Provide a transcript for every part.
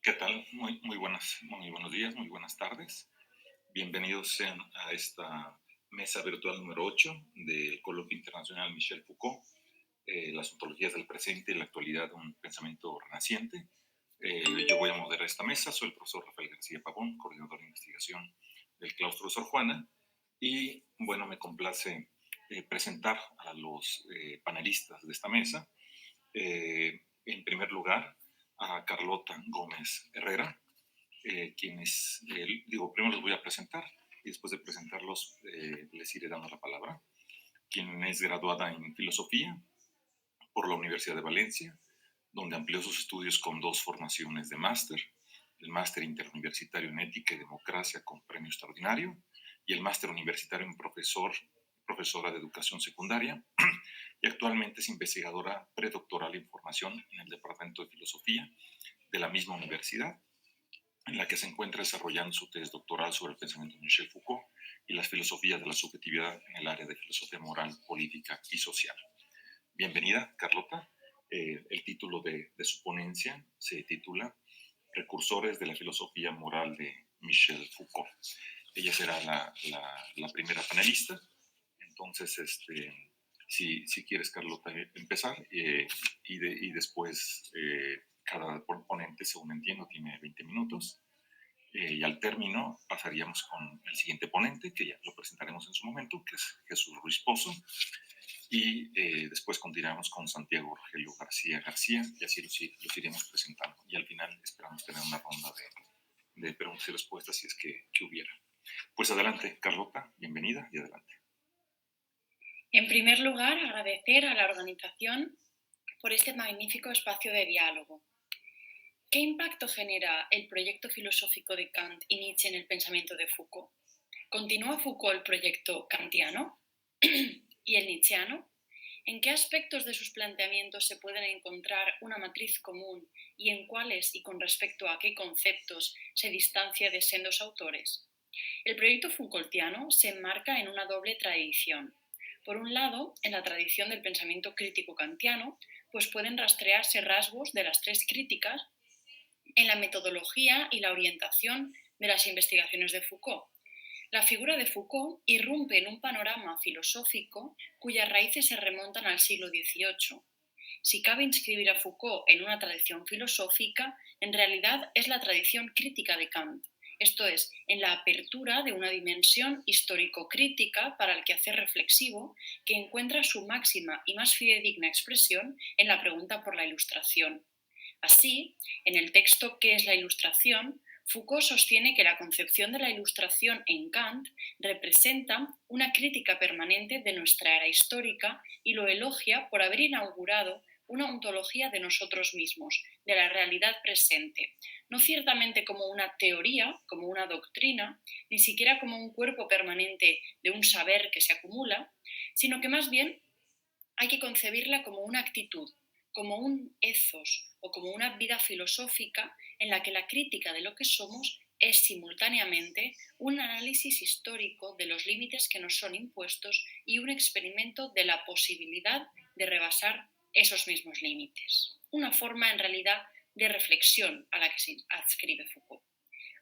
¿Qué tal? Muy buenos días, muy buenas tardes. Bienvenidos sean a esta mesa virtual número 8 del Coloquio Internacional Michel Foucault, las ontologías del presente y la actualidad de un pensamiento renaciente. Yo voy a moderar esta mesa, soy el profesor Rafael García Pavón, coordinador de investigación del claustro de Sor Juana, y bueno, me complace presentar a los panelistas de esta mesa. En primer lugar, a Carlota Gómez Herrera, quienes, primero los voy a presentar y después de presentarlos les iré dando la palabra. Quien es graduada en filosofía por la Universidad de Valencia, donde amplió sus estudios con dos formaciones de máster, el máster interuniversitario en ética y democracia con premio extraordinario y el máster universitario en profesora de educación secundaria, y actualmente es investigadora predoctoral en formación en el Departamento de Filosofía de la misma universidad, en la que se encuentra desarrollando su tesis doctoral sobre el pensamiento de Michel Foucault y las filosofías de la subjetividad en el área de filosofía moral, política y social. Bienvenida, Carlota. El título de su ponencia se titula Recursores de la filosofía moral de Michel Foucault. Ella será la primera panelista. Entonces, si quieres, Carlota, empezar y después cada ponente, según entiendo, tiene 20 minutos. Y al término pasaríamos con el siguiente ponente, que ya lo presentaremos en su momento, que es Jesús Ruiz Pozo, y después continuamos con Santiago Rogelio García García, y así los iremos presentando. Y al final esperamos tener una ronda de preguntas y respuestas, si es que hubiera. Pues adelante, Carlota, bienvenida y adelante. En primer lugar, agradecer a la organización por este magnífico espacio de diálogo. ¿Qué impacto genera el proyecto filosófico de Kant y Nietzsche en el pensamiento de Foucault? ¿Continúa Foucault el proyecto kantiano y el nietzscheano? ¿En qué aspectos de sus planteamientos se pueden encontrar una matriz común y en cuáles y con respecto a qué conceptos se distancia de sendos autores? El proyecto Foucaultiano se enmarca en una doble tradición. Por un lado, en la tradición del pensamiento crítico kantiano, pues pueden rastrearse rasgos de las tres críticas en la metodología y la orientación de las investigaciones de Foucault. La figura de Foucault irrumpe en un panorama filosófico cuyas raíces se remontan al siglo XVIII. Si cabe inscribir a Foucault en una tradición filosófica, en realidad es la tradición crítica de Kant, esto es, en la apertura de una dimensión histórico-crítica para el quehacer reflexivo que encuentra su máxima y más fidedigna expresión en la pregunta por la ilustración. Así, en el texto ¿Qué es la ilustración?, Foucault sostiene que la concepción de la ilustración en Kant representa una crítica permanente de nuestra era histórica y lo elogia por haber inaugurado una ontología de nosotros mismos, de la realidad presente, no ciertamente como una teoría, como una doctrina, ni siquiera como un cuerpo permanente de un saber que se acumula, sino que más bien hay que concebirla como una actitud, como un ethos o como una vida filosófica en la que la crítica de lo que somos es simultáneamente un análisis histórico de los límites que nos son impuestos y un experimento de la posibilidad de rebasar esos mismos límites. Una forma en realidad de reflexión a la que se adscribe Foucault.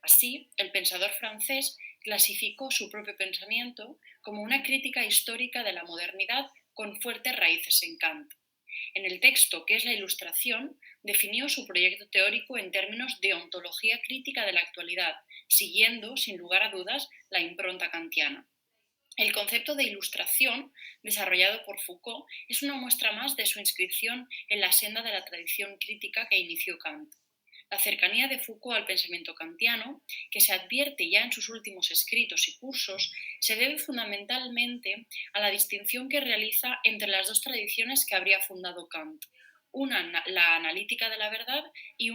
Así, el pensador francés clasificó su propio pensamiento como una crítica histórica de la modernidad con fuertes raíces en Kant. En el texto ¿Qué es la ilustración?, definió su proyecto teórico en términos de ontología crítica de la actualidad, siguiendo, sin lugar a dudas, la impronta kantiana. El concepto de ilustración, desarrollado por Foucault, es una muestra más de su inscripción en la senda de la tradición crítica que inició Kant. La cercanía de Foucault al pensamiento kantiano, que se advierte ya en sus últimos escritos y cursos, se debe fundamentalmente a la distinción que realiza entre las dos tradiciones que habría fundado Kant, una la analítica de la verdad y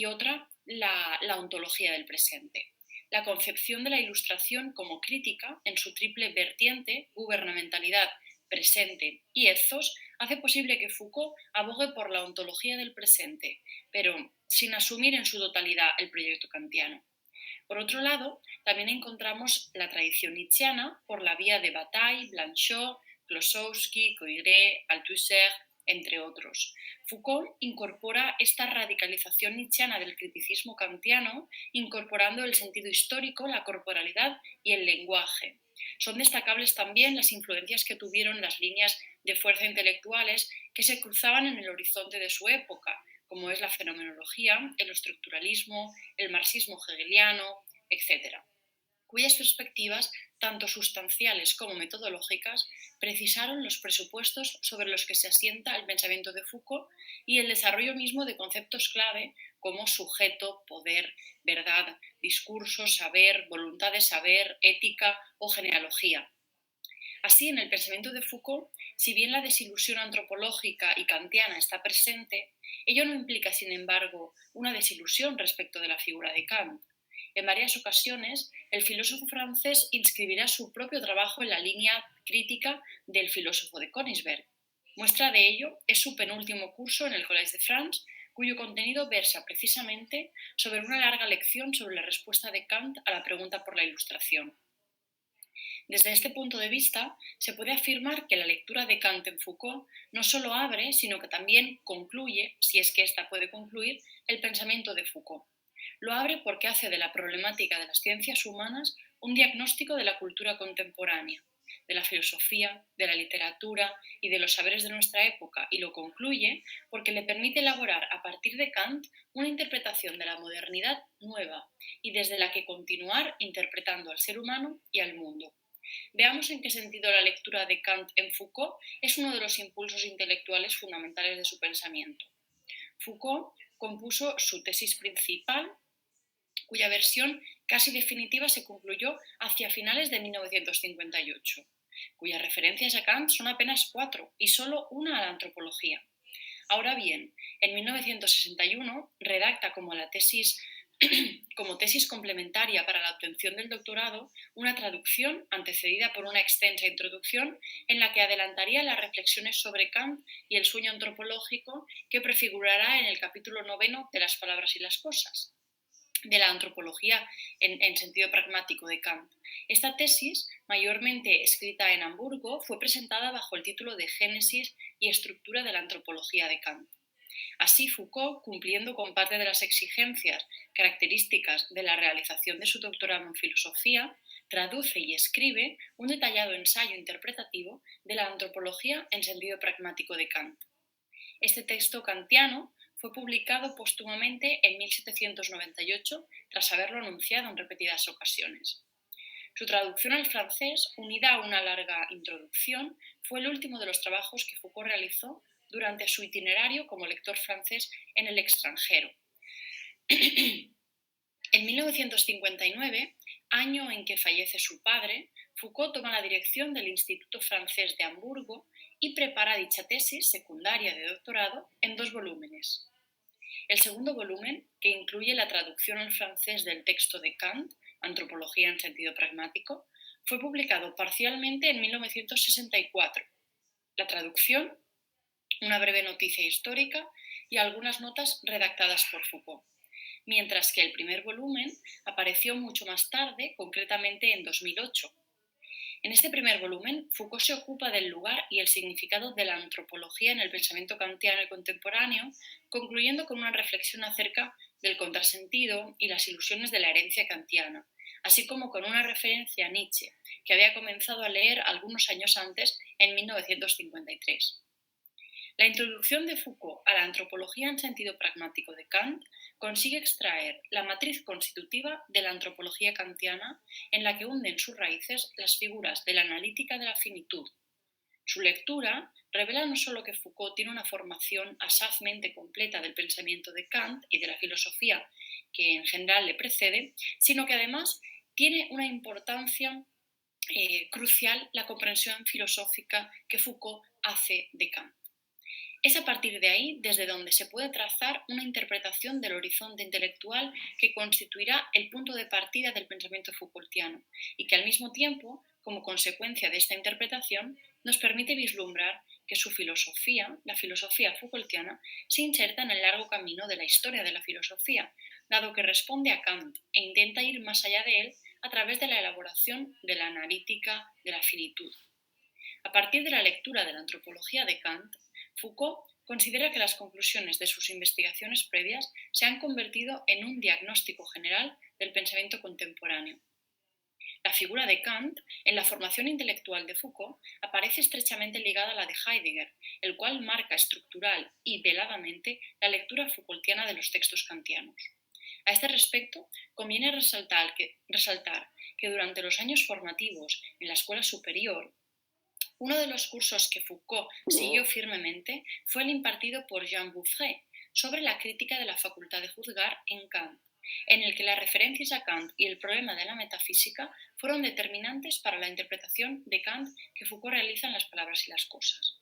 otra la ontología del presente. La concepción de la ilustración como crítica, en su triple vertiente, gubernamentalidad, presente y ethos, hace posible que Foucault abogue por la ontología del presente, pero sin asumir en su totalidad el proyecto kantiano. Por otro lado, también encontramos la tradición nietzscheana por la vía de Bataille, Blanchot, Klossowski, Coiré, Althusser, entre otros. Foucault incorpora esta radicalización nietzscheana del criticismo kantiano, incorporando el sentido histórico, la corporalidad y el lenguaje. Son destacables también las influencias que tuvieron las líneas de fuerza intelectuales que se cruzaban en el horizonte de su época, como es la fenomenología, el estructuralismo, el marxismo hegeliano, etc., cuyas perspectivas, tanto sustanciales como metodológicas, precisaron los presupuestos sobre los que se asienta el pensamiento de Foucault y el desarrollo mismo de conceptos clave como sujeto, poder, verdad, discurso, saber, voluntad de saber, ética o genealogía. Así, en el pensamiento de Foucault, si bien la desilusión antropológica y kantiana está presente, ello no implica, sin embargo, una desilusión respecto de la figura de Kant. En varias ocasiones, el filósofo francés inscribirá su propio trabajo en la línea crítica del filósofo de Königsberg. Muestra de ello es su penúltimo curso en el Collège de France, cuyo contenido versa precisamente sobre una larga lección sobre la respuesta de Kant a la pregunta por la Ilustración. Desde este punto de vista, se puede afirmar que la lectura de Kant en Foucault no solo abre, sino que también concluye, si es que ésta puede concluir, el pensamiento de Foucault. Lo abre porque hace de la problemática de las ciencias humanas un diagnóstico de la cultura contemporánea, de la filosofía, de la literatura y de los saberes de nuestra época, y lo concluye porque le permite elaborar a partir de Kant una interpretación de la modernidad nueva y desde la que continuar interpretando al ser humano y al mundo. Veamos en qué sentido la lectura de Kant en Foucault es uno de los impulsos intelectuales fundamentales de su pensamiento. Foucault compuso su tesis principal, cuya versión casi definitiva se concluyó hacia finales de 1958, cuyas referencias a Kant son apenas 4 y solo una a la antropología. Ahora bien, en 1961 redacta como tesis complementaria para la obtención del doctorado una traducción antecedida por una extensa introducción en la que adelantaría las reflexiones sobre Kant y el sueño antropológico que prefigurará en el capítulo 9 de Las palabras y las cosas, de la antropología en sentido pragmático de Kant. Esta tesis, mayormente escrita en Hamburgo, fue presentada bajo el título de Génesis y estructura de la antropología de Kant. Así, Foucault, cumpliendo con parte de las exigencias características de la realización de su doctorado en filosofía, traduce y escribe un detallado ensayo interpretativo de la antropología en sentido pragmático de Kant. Este texto kantiano fue publicado póstumamente en 1798, tras haberlo anunciado en repetidas ocasiones. Su traducción al francés, unida a una larga introducción, fue el último de los trabajos que Foucault realizó durante su itinerario como lector francés en el extranjero. En 1959, año en que fallece su padre, Foucault toma la dirección del Instituto Francés de Hamburgo y prepara dicha tesis secundaria de doctorado en 2 volúmenes. El segundo volumen, que incluye la traducción al francés del texto de Kant, Antropología en sentido pragmático, fue publicado parcialmente en 1964. La traducción, una breve noticia histórica y algunas notas redactadas por Foucault, mientras que el primer volumen apareció mucho más tarde, concretamente en 2008. En este primer volumen, Foucault se ocupa del lugar y el significado de la antropología en el pensamiento kantiano y contemporáneo, concluyendo con una reflexión acerca del contrasentido y las ilusiones de la herencia kantiana, así como con una referencia a Nietzsche, que había comenzado a leer algunos años antes, en 1953. La introducción de Foucault a la antropología en sentido pragmático de Kant consigue extraer la matriz constitutiva de la antropología kantiana en la que hunden sus raíces las figuras de la analítica de la finitud. Su lectura revela no solo que Foucault tiene una formación asazmente completa del pensamiento de Kant y de la filosofía que en general le precede, sino que además tiene una importancia crucial la comprensión filosófica que Foucault hace de Kant. Es a partir de ahí desde donde se puede trazar una interpretación del horizonte intelectual que constituirá el punto de partida del pensamiento Foucaultiano y que al mismo tiempo, como consecuencia de esta interpretación, nos permite vislumbrar que su filosofía, la filosofía Foucaultiana, se inserta en el largo camino de la historia de la filosofía, dado que responde a Kant e intenta ir más allá de él a través de la elaboración de la analítica de la finitud. A partir de la lectura de la antropología de Kant, Foucault considera que las conclusiones de sus investigaciones previas se han convertido en un diagnóstico general del pensamiento contemporáneo. La figura de Kant, en la formación intelectual de Foucault, aparece estrechamente ligada a la de Heidegger, el cual marca estructural y veladamente la lectura Foucaultiana de los textos kantianos. A este respecto, conviene resaltar que durante los años formativos en la escuela superior, uno de los cursos que Foucault siguió firmemente fue el impartido por Jean Bouffret sobre la crítica de la facultad de juzgar en Kant, en el que las referencias a Kant y el problema de la metafísica fueron determinantes para la interpretación de Kant que Foucault realiza en Las palabras y las cosas.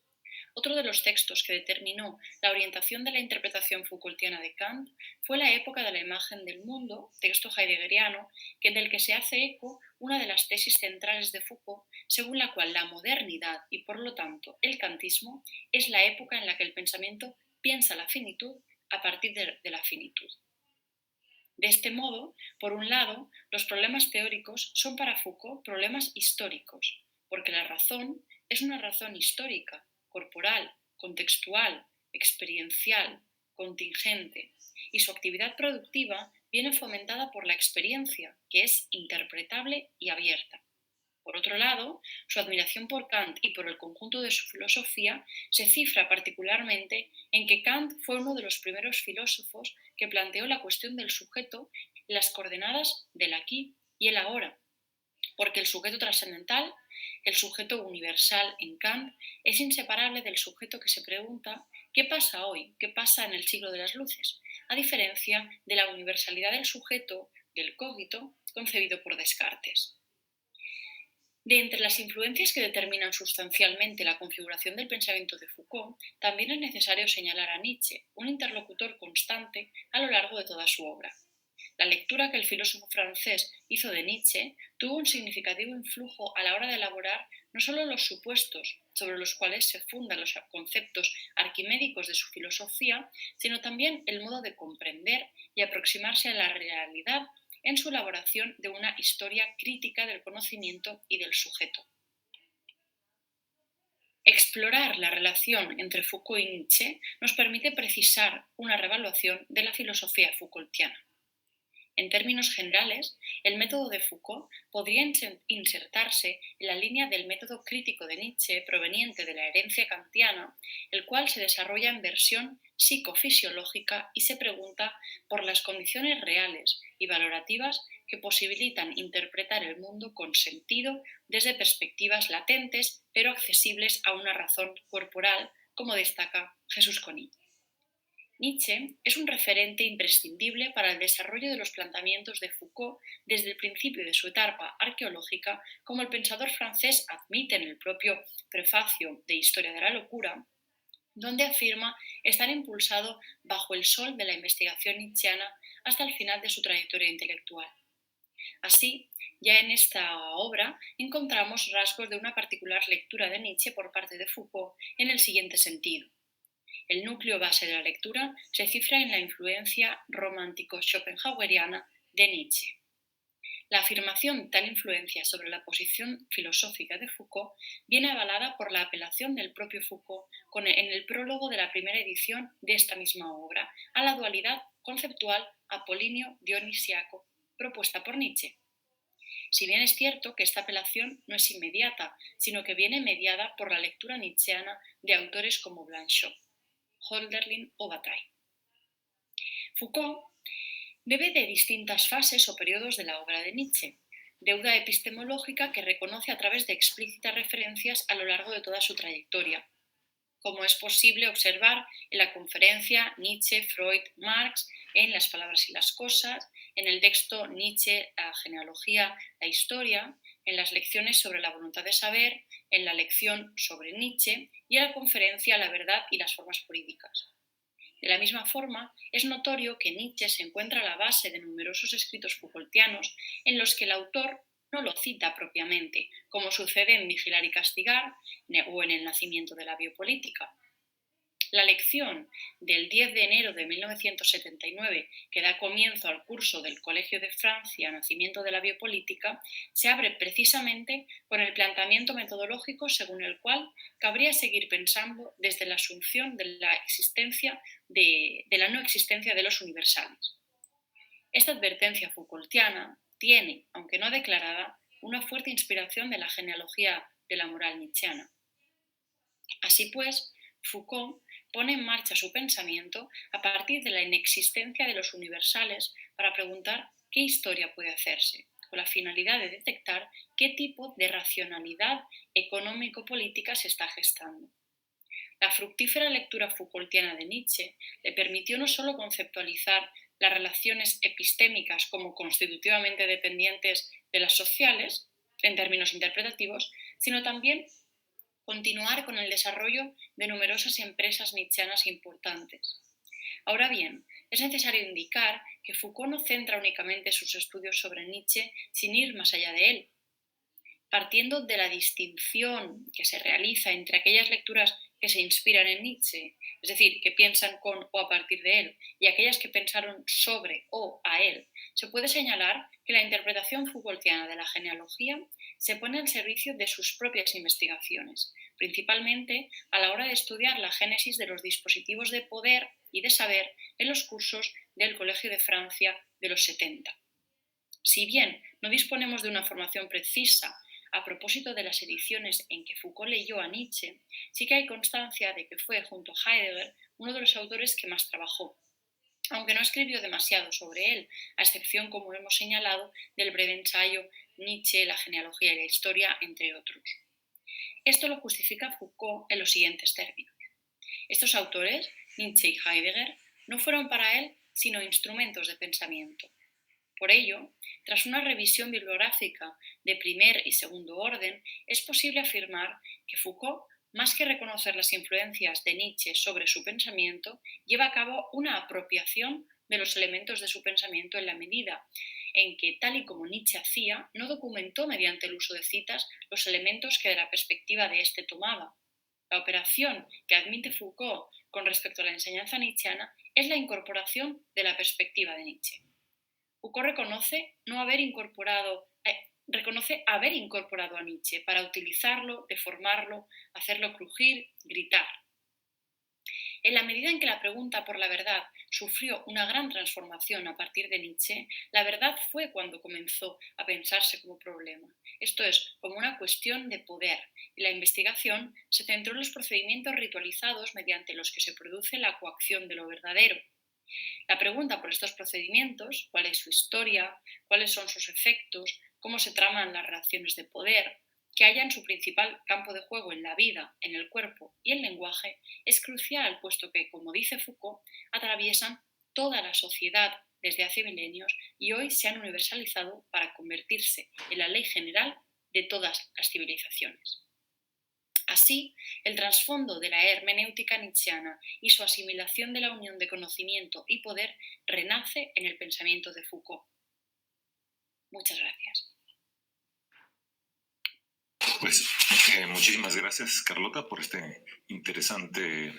Otro de los textos que determinó la orientación de la interpretación Foucaultiana de Kant fue La época de la imagen del mundo, texto heideggeriano, del que se hace eco una de las tesis centrales de Foucault, según la cual la modernidad y por lo tanto el kantismo es la época en la que el pensamiento piensa la finitud a partir de la finitud. De este modo, por un lado, los problemas teóricos son para Foucault problemas históricos, porque la razón es una razón histórica, corporal, contextual, experiencial, contingente, y su actividad productiva viene fomentada por la experiencia, que es interpretable y abierta. Por otro lado, su admiración por Kant y por el conjunto de su filosofía se cifra particularmente en que Kant fue uno de los primeros filósofos que planteó la cuestión del sujeto en las coordenadas del aquí y el ahora, porque el sujeto trascendental, el sujeto universal en Kant, es inseparable del sujeto que se pregunta ¿qué pasa hoy? ¿Qué pasa en el siglo de las luces? A diferencia de la universalidad del sujeto, del cogito, concebido por Descartes. De entre las influencias que determinan sustancialmente la configuración del pensamiento de Foucault, también es necesario señalar a Nietzsche, un interlocutor constante a lo largo de toda su obra. La lectura que el filósofo francés hizo de Nietzsche tuvo un significativo influjo a la hora de elaborar no solo los supuestos sobre los cuales se fundan los conceptos arquimédicos de su filosofía, sino también el modo de comprender y aproximarse a la realidad en su elaboración de una historia crítica del conocimiento y del sujeto. Explorar la relación entre Foucault y Nietzsche nos permite precisar una revaluación de la filosofía Foucaultiana. En términos generales, el método de Foucault podría insertarse en la línea del método crítico de Nietzsche proveniente de la herencia kantiana, el cual se desarrolla en versión psicofisiológica y se pregunta por las condiciones reales y valorativas que posibilitan interpretar el mundo con sentido desde perspectivas latentes pero accesibles a una razón corporal, como destaca Jesús Conill. Nietzsche es un referente imprescindible para el desarrollo de los planteamientos de Foucault desde el principio de su etapa arqueológica, como el pensador francés admite en el propio prefacio de Historia de la locura, donde afirma estar impulsado bajo el sol de la investigación nietzscheana hasta el final de su trayectoria intelectual. Así, ya en esta obra encontramos rasgos de una particular lectura de Nietzsche por parte de Foucault en el siguiente sentido. El núcleo base de la lectura se cifra en la influencia romántico-schopenhaueriana de Nietzsche. La afirmación de tal influencia sobre la posición filosófica de Foucault viene avalada por la apelación del propio Foucault en el prólogo de la primera edición de esta misma obra a la dualidad conceptual apolíneo-dionisiaco propuesta por Nietzsche. Si bien es cierto que esta apelación no es inmediata, sino que viene mediada por la lectura nietzscheana de autores como Blanchot, Hölderlin o Bataille. Foucault bebe de distintas fases o periodos de la obra de Nietzsche, deuda epistemológica que reconoce a través de explícitas referencias a lo largo de toda su trayectoria, como es posible observar en la conferencia Nietzsche-Freud-Marx, en Las palabras y las cosas, en el texto Nietzsche, la genealogía, la historia, en las lecciones sobre la voluntad de saber, en la lección sobre Nietzsche y en la conferencia La verdad y las formas jurídicas. De la misma forma, es notorio que Nietzsche se encuentra a la base de numerosos escritos Foucaultianos en los que el autor no lo cita propiamente, como sucede en Vigilar y castigar o en El nacimiento de la biopolítica. La lección del 10 de enero de 1979, que da comienzo al curso del Colegio de Francia, Nacimiento de la Biopolítica, se abre precisamente con el planteamiento metodológico según el cual cabría seguir pensando desde la asunción de la no existencia de los universales. Esta advertencia Foucaultiana tiene, aunque no declarada, una fuerte inspiración de la genealogía de la moral nietzscheana. Así pues, Foucault pone en marcha su pensamiento a partir de la inexistencia de los universales para preguntar qué historia puede hacerse, con la finalidad de detectar qué tipo de racionalidad económico-política se está gestando. La fructífera lectura Foucaultiana de Nietzsche le permitió no solo conceptualizar las relaciones epistémicas como constitutivamente dependientes de las sociales, en términos interpretativos, sino también continuar con el desarrollo de numerosas empresas nietzscheanas importantes. Ahora bien, es necesario indicar que Foucault no centra únicamente sus estudios sobre Nietzsche sin ir más allá de él. Partiendo de la distinción que se realiza entre aquellas lecturas que se inspiran en Nietzsche, es decir, que piensan con o a partir de él, y aquellas que pensaron sobre o a él, se puede señalar que la interpretación Foucaultiana de la genealogía se pone al servicio de sus propias investigaciones, principalmente a la hora de estudiar la génesis de los dispositivos de poder y de saber en los cursos del Colegio de Francia de los 70. Si bien no disponemos de una formación precisa a propósito de las ediciones en que Foucault leyó a Nietzsche, sí que hay constancia de que fue, junto a Heidegger, uno de los autores que más trabajó, aunque no escribió demasiado sobre él, a excepción, como hemos señalado, del breve ensayo Nietzsche, la genealogía y la historia, entre otros. Esto lo justifica Foucault en los siguientes términos. Estos autores, Nietzsche y Heidegger, no fueron para él sino instrumentos de pensamiento. Por ello, tras una revisión bibliográfica de primer y segundo orden, es posible afirmar que Foucault, más que reconocer las influencias de Nietzsche sobre su pensamiento, lleva a cabo una apropiación de los elementos de su pensamiento en la medida en que, tal y como Nietzsche hacía, no documentó mediante el uso de citas los elementos que de la perspectiva de éste tomaba. La operación que admite Foucault con respecto a la enseñanza nietzscheana es la incorporación de la perspectiva de Nietzsche. Foucault reconoce haber incorporado a Nietzsche para utilizarlo, deformarlo, hacerlo crujir, gritar. En la medida en que la pregunta por la verdad sufrió una gran transformación a partir de Nietzsche, la verdad fue cuando comenzó a pensarse como problema, esto es, como una cuestión de poder, y la investigación se centró en los procedimientos ritualizados mediante los que se produce la coacción de lo verdadero. La pregunta por estos procedimientos, cuál es su historia, cuáles son sus efectos, cómo se traman las relaciones de poder, que hallan su principal campo de juego en la vida, en el cuerpo y el lenguaje, es crucial, puesto que, como dice Foucault, atraviesan toda la sociedad desde hace milenios y hoy se han universalizado para convertirse en la ley general de todas las civilizaciones. Así, el trasfondo de la hermenéutica nietzscheana y su asimilación de la unión de conocimiento y poder renace en el pensamiento de Foucault. Muchas gracias. Pues muchísimas gracias, Carlota, por este interesante,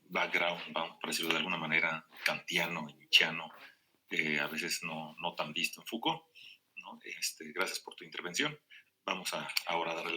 background, por decirlo de alguna manera, kantiano, nietzscheano, a veces no tan visto en Foucault, ¿no? Gracias por tu intervención. Vamos a ahora darle